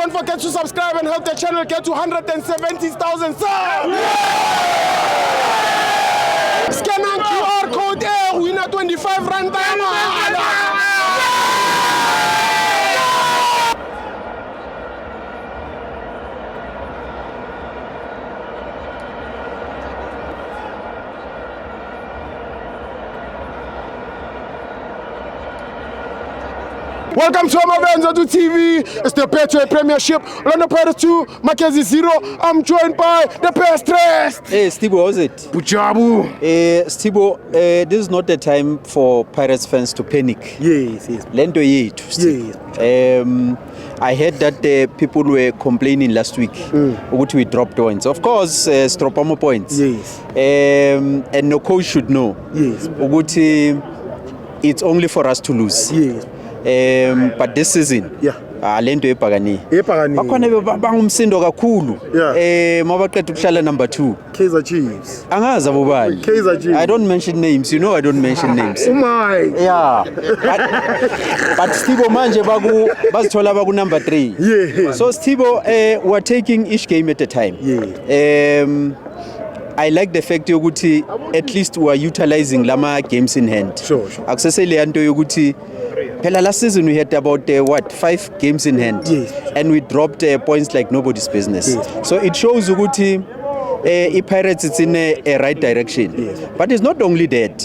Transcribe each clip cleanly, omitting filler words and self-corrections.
don't forget to subscribe and help the channel get to 170,000 subs. Scan on QR code there, winner 25 rand. Welcome to Amavenza to TV. It's the Betway Premiership. Orlando Pirates 2, Mackenzie 0. I'm joined by the best dressed. Hey, Stibo, how's it? Bujabu. Stibo, this is not the time for Pirates fans to panic. Yes. Lento yethu. I heard that people were complaining last week ukuthi we dropped points. Of course, Stropamo points. Yes. And no coach should know. Yes. Ukuthi it's only for us to lose. Yes. But this season, lento ebhakani. Bakhona bangumsindo kakhulu. Mabaqeda ukuhlala number 2. Kaizer Chiefs. Angazi abobani. Kaizer Chiefs. I don't mention names. You know I don't mention names. Oh my. Yeah. But Stibo manje bazithola baku number 3. Yeah. So Stibo, we're taking each game at a time. Yeah. I like the fact yokuthi at least we are utilizing lama games in hand. Sure. Akusese le nto yokuthi phela last season we had about 5 games in hand. Yes. And we dropped points like nobody's business. Yes. So it shows ukuthi Pirates it's in a right direction. Yes. But it's not only that.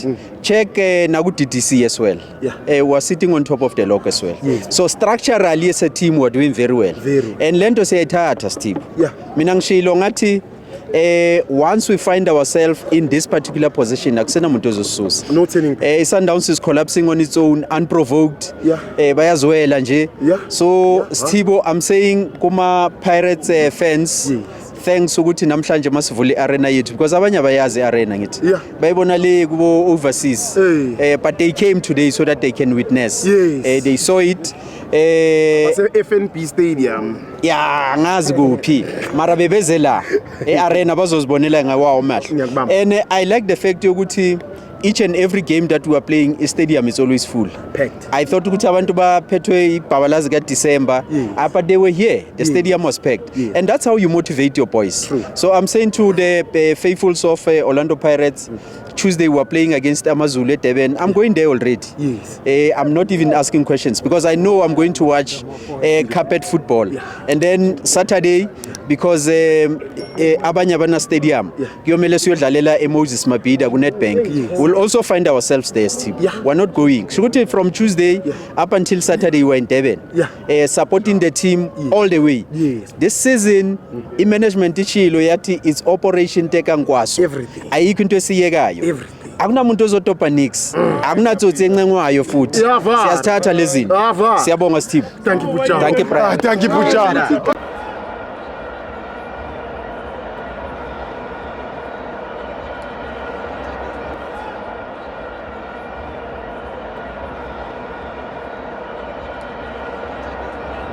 Check Nagu DTC as well. We're sitting on top of the log as well. Yes. So structurally as a team we're doing very well. And lento siyayithatha Steve. Mina ngishilo ngathi once we find ourselves in this particular position, akusena muntu ozosisusa. No turning. Sundowns is collapsing on its own, unprovoked. Bayazwela nje. So Stibo, I'm saying kuma Pirates fans, thanks ukuthi namhlanje masivule arena yethu because abanye abayazi arena ngithi. Bayibona le kubo overseas. But they came today so that they can witness. They saw it. FNB Stadium. Ngazi kuphi mara bebeze la arena bazozibonela ngawawo mahlo. And I like the fact yokuthi each and every game that we are playing, the stadium is always full. Packed. I thought ukuthi abantu baphethwe ibhabalazi ka December, but they were here. The stadium was packed. And that's how you motivate your boys. True. So I'm saying to the faithfuls of Orlando Pirates, Tuesday we are playing against Amazulu Durban. I'm going there already. Yes. I'm not even asking questions because I know I'm going to watch carpet football. And then Saturday, because abanye abana stadium, kuyomele siyodlalela eMoses Mabhida ku Nedbank. We'll also find ourselves there, Steve. We're not going. So from Tuesday up until Saturday we're in Durban. Supporting the team all the way. This season, management ichilo yathi it's operation teka ngwaso. Everything. Ayikho into esiyekayo. Everything. Akuna muntu ozotopa nix. Akuna tsotsi encencwayo futhi. Siyasithatha lezi. Siyabonga Steve. Thank you Bucha. Thank you, Brian. Thank you Bucha.